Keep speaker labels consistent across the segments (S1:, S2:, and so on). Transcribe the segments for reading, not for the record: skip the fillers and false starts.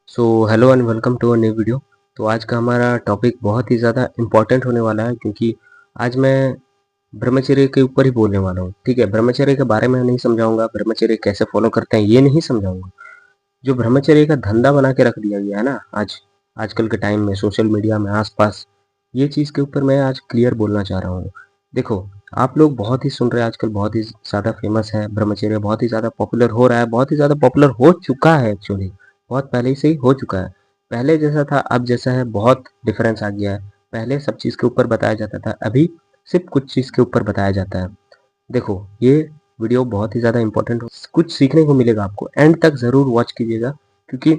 S1: So hello and welcome to a new video. तो आज का हमारा टॉपिक बहुत ही ज़्यादा इम्पोर्टेंट होने वाला है क्योंकि आज मैं ब्रह्मचर्य के ऊपर ही बोलने वाला हूँ। ठीक है, ब्रह्मचर्य के बारे में नहीं समझाऊंगा, ब्रह्मचर्य कैसे फॉलो करते हैं ये नहीं समझाऊंगा। जो ब्रह्मचर्य का धंधा बना के रख दिया गया है ना आजकल के टाइम में सोशल मीडिया में आसपास, ये चीज़ के ऊपर मैं आज क्लियर बोलना चाह रहा हूँ। देखो, आप लोग बहुत ही सुन रहे हैं, आजकल बहुत ही ज़्यादा फेमस है ब्रह्मचर्य, बहुत ही ज़्यादा पॉपुलर हो रहा है, बहुत ही ज़्यादा पॉपुलर हो चुका है एक्चुअली, बहुत पहले से ही हो चुका है। पहले जैसा था अब जैसा है बहुत डिफरेंस आ गया है। पहले सब चीज़ के ऊपर बताया जाता था, अभी सिर्फ कुछ चीज़ के ऊपर बताया जाता है। देखो, ये वीडियो बहुत ही ज़्यादा इम्पोर्टेंट हो, कुछ सीखने को मिलेगा आपको, एंड तक ज़रूर वॉच कीजिएगा क्योंकि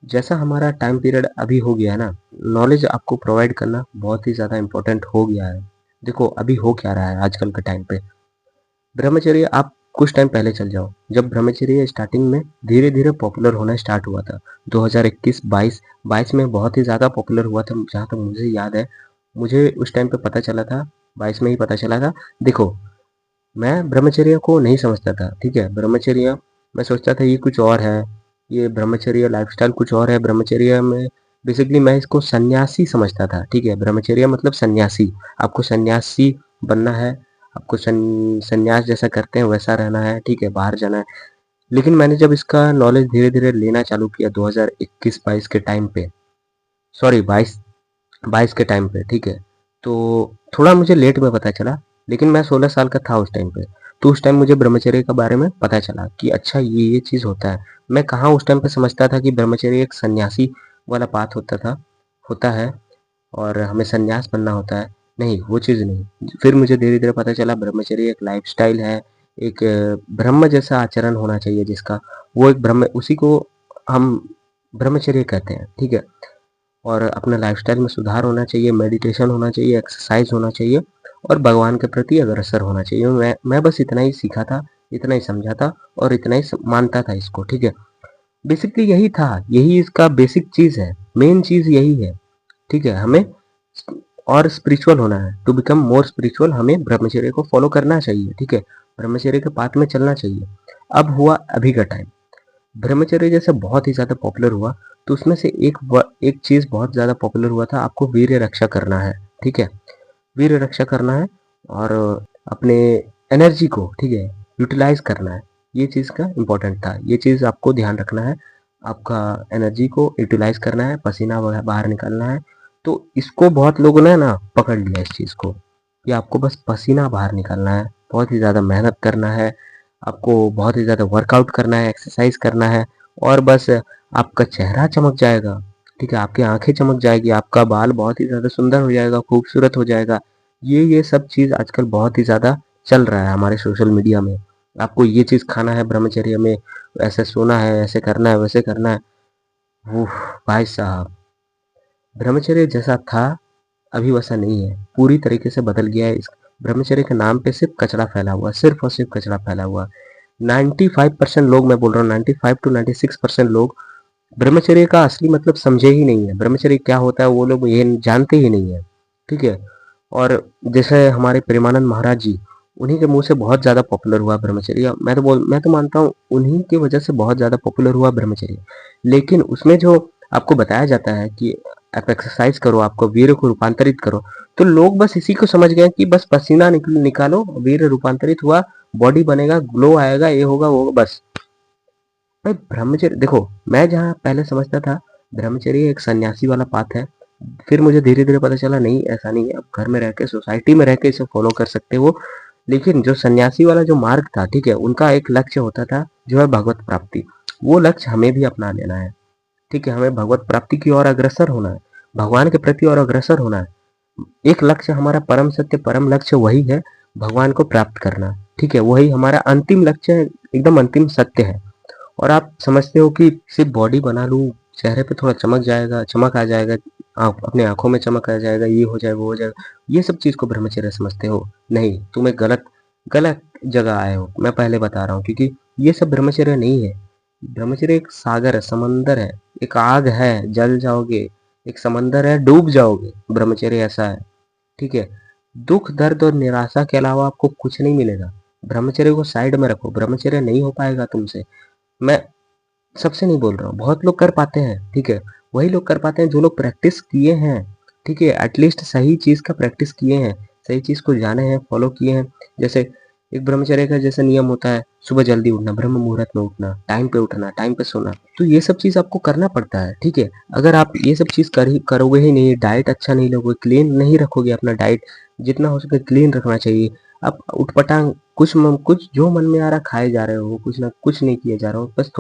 S1: जैसा हमारा टाइम पीरियड अभी हो गया है ना, नॉलेज आपको प्रोवाइड करना बहुत ही ज़्यादा इम्पोर्टेंट हो गया है। देखो अभी हो क्या रहा है आजकल के टाइम पे, ब्रह्मचर्य आप कुछ टाइम पहले चल जाओ, जब ब्रह्मचर्य स्टार्टिंग में धीरे धीरे पॉपुलर होना स्टार्ट हुआ था 2021-22 में बहुत ही ज़्यादा पॉपुलर हुआ था, जहाँ तक मुझे याद है। मुझे उस टाइम पे पता चला था, 22 में ही पता चला था। देखो, मैं ब्रह्मचर्य को नहीं समझता था, ठीक है, ब्रह्मचर्य मैं सोचता था ये कुछ और है, ये ब्रह्मचर्य लाइफस्टाइल कुछ और है। ब्रह्मचर्य में बेसिकली मैं इसको सन्यासी समझता था, ठीक है, ब्रह्मचर्य मतलब सन्यासी, आपको सन्यासी बनना है, आपको सन्यास जैसा करते हैं वैसा रहना है, ठीक है, बाहर जाना है। लेकिन मैंने जब इसका नॉलेज धीरे धीरे लेना चालू किया 2021-22 के टाइम पे, सॉरी 22 के टाइम पे, ठीक है, तो थोड़ा मुझे लेट में पता चला, लेकिन मैं 16 साल का था उस टाइम पे। तो उस टाइम मुझे ब्रह्मचर्य के बारे में पता चला कि अच्छा ये चीज़ होता है। मैं कहाँ उस टाइम पे समझता था कि ब्रह्मचर्य एक सन्यासी वाला पाथ होता है और हमें सन्यास बनना होता है। नहीं, वो चीज़ नहीं। फिर मुझे धीरे धीरे पता चला ब्रह्मचर्य एक लाइफस्टाइल है, एक ब्रह्म जैसा आचरण होना चाहिए जिसका, वो एक ब्रह्म, उसी को हम ब्रह्मचर्य कहते हैं, ठीक है। और अपने लाइफस्टाइल में सुधार होना चाहिए, मेडिटेशन होना चाहिए, एक्सरसाइज होना चाहिए और भगवान के प्रति अग्रसर होना चाहिए। मैं बस इतना ही सीखा था, इतना ही समझा था और इतना ही मानता था इसको, ठीक है। बेसिकली यही था, यही इसका बेसिक चीज़ है, मेन चीज़ यही है, ठीक है। हमें और स्पिरिचुअल होना है, टू बिकम मोर स्पिरिचुअल हमें ब्रह्मचर्य को फॉलो करना चाहिए, ठीक है, ब्रह्मचर्य के पाथ में चलना चाहिए। अब हुआ अभी का टाइम, ब्रह्मचर्य जैसे बहुत ही ज़्यादा पॉपुलर हुआ, तो उसमें से एक चीज़ बहुत ज़्यादा पॉपुलर हुआ था, आपको वीर रक्षा करना है, ठीक है, वीर रक्षा करना है और अपने एनर्जी को, ठीक है, यूटिलाइज करना है। ये चीज़ का इम्पोर्टेंट था, ये चीज़ आपको ध्यान रखना है, आपका एनर्जी को यूटिलाइज करना है, पसीना बाहर निकालना है। तो इसको बहुत लोगों ने ना पकड़ लिया इस चीज़ को, कि आपको बस पसीना बाहर निकालना है, बहुत ही ज़्यादा मेहनत करना है, आपको बहुत ही ज़्यादा वर्कआउट करना है, एक्सरसाइज करना है और बस आपका चेहरा चमक जाएगा, ठीक है, आपकी आंखें चमक जाएगी, आपका बाल बहुत ही ज़्यादा सुंदर हो जाएगा, खूबसूरत हो जाएगा। ये सब चीज़ आजकल बहुत ही ज़्यादा चल रहा है हमारे सोशल मीडिया में। आपको ये चीज़ खाना है ब्रह्मचर्य में, ऐसे सोना है, ऐसे करना है, वैसे करना है। उफ़! भाई साहब, ब्रह्मचर्य जैसा था अभी वैसा नहीं है, पूरी तरीके से बदल गया है। इस ब्रह्मचर्य के नाम पे सिर्फ कचरा फैला हुआ है, सिर्फ और सिर्फ कचरा फैला हुआ है। 95% लोग, मैं बोल रहा हूँ 95 टू 96% लोग ब्रह्मचर्य का असली मतलब समझे ही नहीं है, ब्रह्मचर्य क्या होता है वो लोग ये जानते ही नहीं है, ठीक है। और जैसे हमारे प्रेमानंद महाराज जी, उन्हीं के मुंह से बहुत ज़्यादा पॉपुलर हुआ ब्रह्मचर्य। मैं तो मानता हूँ उन्हीं की वजह से बहुत ज़्यादा पॉपुलर हुआ ब्रह्मचर्य। लेकिन उसमें जो आपको बताया जाता है कि आप एक्सरसाइज करो, आपको वीर को रूपांतरित करो, तो लोग बस इसी को समझ गए कि बस पसीना निकालो, वीर रूपांतरित हुआ, बॉडी बनेगा, ग्लो आएगा, ये होगा वो होगा, बस। भाई ब्रह्मचर्य देखो, मैं जहाँ पहले समझता था ब्रह्मचर्य एक सन्यासी वाला पाथ है, फिर मुझे धीरे धीरे पता चला नहीं, ऐसा नहीं है, आप घर में रह के, सोसाइटी में रह के इसे फॉलो कर सकते हो। लेकिन जो सन्यासी वाला जो मार्ग था, ठीक है, उनका एक लक्ष्य होता था जो है भगवत प्राप्ति। वो लक्ष्य हमें भी अपना लेना है, ठीक है, हमें भगवत प्राप्ति की ओर अग्रसर होना है, भगवान के प्रति और अग्रसर होना है। एक लक्ष्य हमारा परम सत्य, परम लक्ष्य वही है, भगवान को प्राप्त करना, ठीक है, वही हमारा अंतिम लक्ष्य है, एकदम अंतिम सत्य है। और आप समझते हो कि सिर्फ बॉडी बना लूँ, चेहरे पे थोड़ा चमक आ जाएगा, अपने आंखों में चमक आ जाएगा, ये हो जाए वो हो जाएगा, ये सब चीज़ को ब्रह्मचर्य समझते हो। नहीं, तुम्हें गलत गलत जगह आए हो, मैं पहले बता रहा हूँ, क्योंकि ये सब ब्रह्मचर्य नहीं है। ब्रह्मचर्य एक सागर है, समंदर है, एक आग है, जल जाओगे, एक समंदर है, डूब जाओगे, ब्रह्मचर्य ऐसा है, ठीक है। दुख दर्द और निराशा के अलावा आपको कुछ नहीं मिलेगा। ब्रह्मचर्य को साइड में रखो, ब्रह्मचर्य नहीं हो पाएगा तुमसे। मैं सबसे नहीं बोल रहा हूँ, बहुत लोग कर पाते हैं, ठीक है? वही लोग कर पाते हैं जो लोग प्रैक्टिस किए हैं, ठीक है? एटलीस्ट सही चीज़ का प्रैक्टिस किए हैं, सही चीज़ को जाने हैं, फॉलो किए हैं। जैसे एक ब्रह्मचर्य का जैसे नियम होता है, सुबह जल्दी उठना, ब्रह्म मुहूर्त में उठना, टाइम पे उठना, टाइम पे सोना, तो ये सब चीज़ आपको करना पड़ता है, ठीक है? अगर आप ये सब चीज़ करोगे ही नहीं, डाइट अच्छा नहीं लोगे, क्लीन नहीं रखोगे अपना डाइट, जितना हो सके क्लीन रखना चाहिए। आप उटपटांग कुछ जो मन में आ रहा खाए जा रहे हो, कुछ ना कुछ नहीं किए जा रहे हो, बस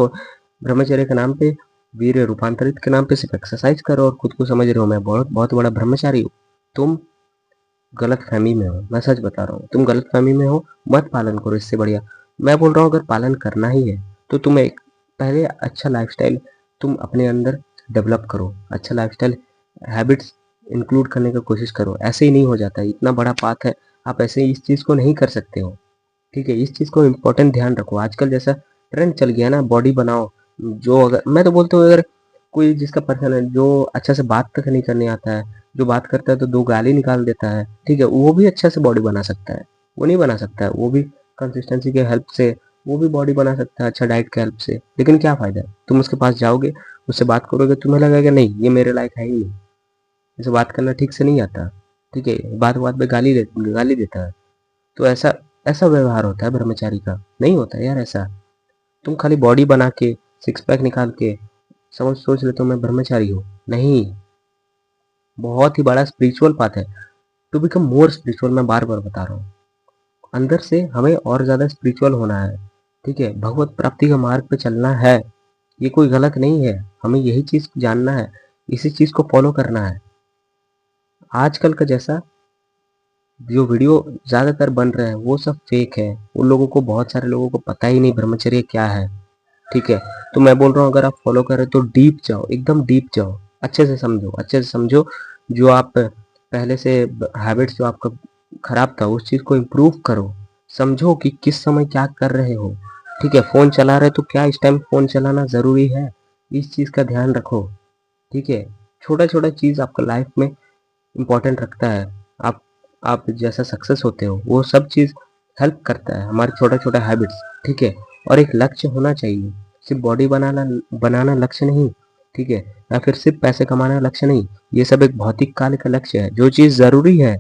S1: ब्रह्मचर्य के नाम पे, वीर रूपांतरित के नाम पे सिर्फ एक्सरसाइज करो और खुद को समझ रहे हो मैं बहुत बहुत बड़ा ब्रह्मचारी हूँ। तुम गलतफहमी में हो, मैं सच बता रहा हूँ, तुम गलतफहमी में हो, मत पालन करो इससे बढ़िया। मैं बोल रहा हूँ अगर पालन करना ही है तो तुम एक पहले अच्छा लाइफस्टाइल तुम अपने अंदर डेवलप करो, अच्छा लाइफस्टाइल हैबिट्स इंक्लूड करने की कोशिश करो। ऐसे ही नहीं हो जाता है, इतना बड़ा पाथ है, आप ऐसे ही इस चीज़ को नहीं कर सकते हो, ठीक है? इस चीज़ को इम्पोर्टेंट ध्यान रखो। आजकल जैसा ट्रेंड चल गया ना, बॉडी बनाओ, जो अगर मैं तो बोलता हूँ अगर कोई जिसका पर्सन है जो अच्छा से बात तक नहीं करने आता है, जो बात करता है तो 2 गाली निकाल देता है, ठीक है? वो भी अच्छा से बॉडी बना सकता है। वो नहीं बना सकता है, वो भी कंसिस्टेंसी के हेल्प से वो भी बॉडी बना सकता है, अच्छा डाइट के हेल्प से। लेकिन क्या फ़ायदा है? तुम उसके पास जाओगे, उससे बात करोगे, तुम्हें लगेगा नहीं ये मेरे लायक है ही नहीं, इसे बात करना ठीक से नहीं आता, ठीक है? बात-बात पे गाली देता है। तो ऐसा ऐसा व्यवहार होता है ब्रह्मचारी का, नहीं होता है यार ऐसा। तुम खाली बॉडी बना के, सिक्स पैक निकाल के सोच लेते हो मैं ब्रह्मचारी हूँ, नहीं। बहुत ही बड़ा स्पिरिचुअल पाथ है, टू बिकम मोर स्पिरिचुअल, मैं बार बार बता रहा हूँ। अंदर से हमें और ज्यादा स्पिरिचुअल होना है, ठीक है? भगवत प्राप्ति का मार्ग पे चलना है, ये कोई गलत नहीं है, हमें यही चीज जानना है, इसी चीज को फॉलो करना है। आजकल का जैसा जो वीडियो ज्यादातर बन रहे हैं वो सब फेक है, उन लोगों को, बहुत सारे लोगों को पता ही नहीं ब्रह्मचर्य क्या है, ठीक है? तो मैं बोल रहा हूँ अगर आप फॉलो कर रहे हो तो डीप जाओ, एकदम डीप जाओ, अच्छे से समझो। जो आप पहले से हैबिट्स जो आपका खराब था उस चीज को इम्प्रूव करो, समझो कि किस समय क्या कर रहे हो, ठीक है? फोन चला रहे हो तो क्या इस टाइम फोन चलाना जरूरी है, इस चीज का ध्यान रखो, ठीक है? छोटा छोटा चीज आपका लाइफ में इम्पोर्टेंट रखता है। आप आप जैसा सक्सेस होते हो वो सब चीज़ हेल्प करता है, हमारे छोटा-छोटा हैबिट्स, ठीक है? और एक लक्ष्य होना चाहिए, सिर्फ बॉडी बनाना बनाना लक्ष्य नहीं, ठीक है? या फिर सिर्फ पैसे कमाना लक्ष्य नहीं, ये सब एक भौतिक काल का लक्ष्य है। जो चीज़ ज़रूरी है,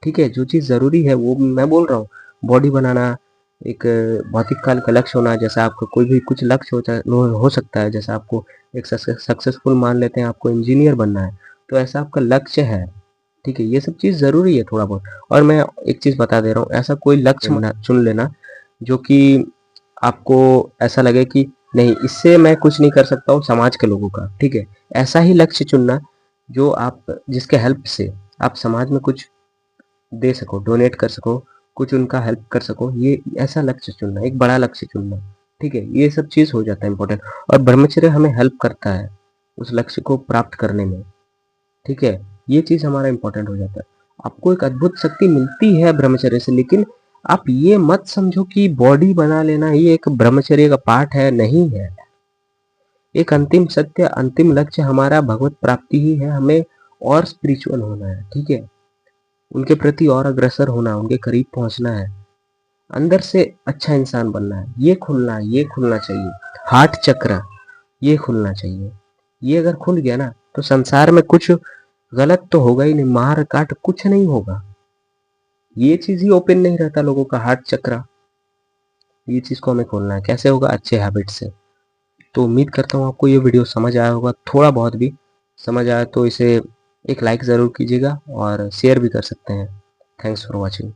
S1: ठीक है? जो चीज़ ज़रूरी है वो मैं बोल रहा हूँ, बॉडी बनाना एक भौतिक काल का लक्ष्य होना, जैसा आपका कोई भी कुछ लक्ष्य होता है हो सकता है, जैसा आपको एक सक्सेसफुल मान लेते हैं, आपको इंजीनियर बनना है, तो ऐसा आपका लक्ष्य है, ठीक है? ये सब चीज़ ज़रूरी है थोड़ा बहुत। और मैं एक चीज़ बता दे रहा हूँ, ऐसा कोई लक्ष्य मत चुन लेना जो कि आपको ऐसा लगे कि नहीं इससे मैं कुछ नहीं कर सकता हूँ समाज के लोगों का, ठीक है? ऐसा ही लक्ष्य चुनना जो आप जिसके हेल्प से आप समाज में कुछ दे सको, डोनेट कर सको, कुछ उनका हेल्प कर सको, ये ऐसा लक्ष्य चुनना, एक बड़ा लक्ष्य चुनना, ठीक है? ये सब चीज़ हो जाता है इम्पोर्टेंट, और ब्रह्मचर्य हमें हेल्प करता है उस लक्ष्य को प्राप्त करने में, ठीक है? ये चीज़ हमारा इम्पोर्टेंट हो जाता है। आपको एक अद्भुत शक्ति मिलती है ब्रह्मचर्य से, लेकिन आप ये मत समझो कि बॉडी बना लेना ही एक ब्रह्मचर्य का पार्ट है, नहीं है। एक अंतिम सत्य, अंतिम लक्ष्य हमारा भगवत प्राप्ति ही है, हमें और स्पिरिचुअल होना है, ठीक है? उनके प्रति और अग्रसर होना, उनके करीब पहुंचना है, अंदर से अच्छा इंसान बनना है, ये खुलना चाहिए। हार्ट चक्र ये खुलना चाहिए। ये अगर खुल गया ना तो संसार में कुछ गलत तो होगा ही नहीं, मार काट कुछ नहीं होगा। ये चीज ही ओपन नहीं रहता लोगों का, हार्ट चक्र, ये चीज को हमें खोलना है। कैसे होगा? अच्छे हैबिट से। तो उम्मीद करता हूँ आपको ये वीडियो समझ आया होगा, थोड़ा बहुत भी समझ आया तो इसे एक लाइक ज़रूर कीजिएगा और शेयर भी कर सकते हैं। Thanks for watching.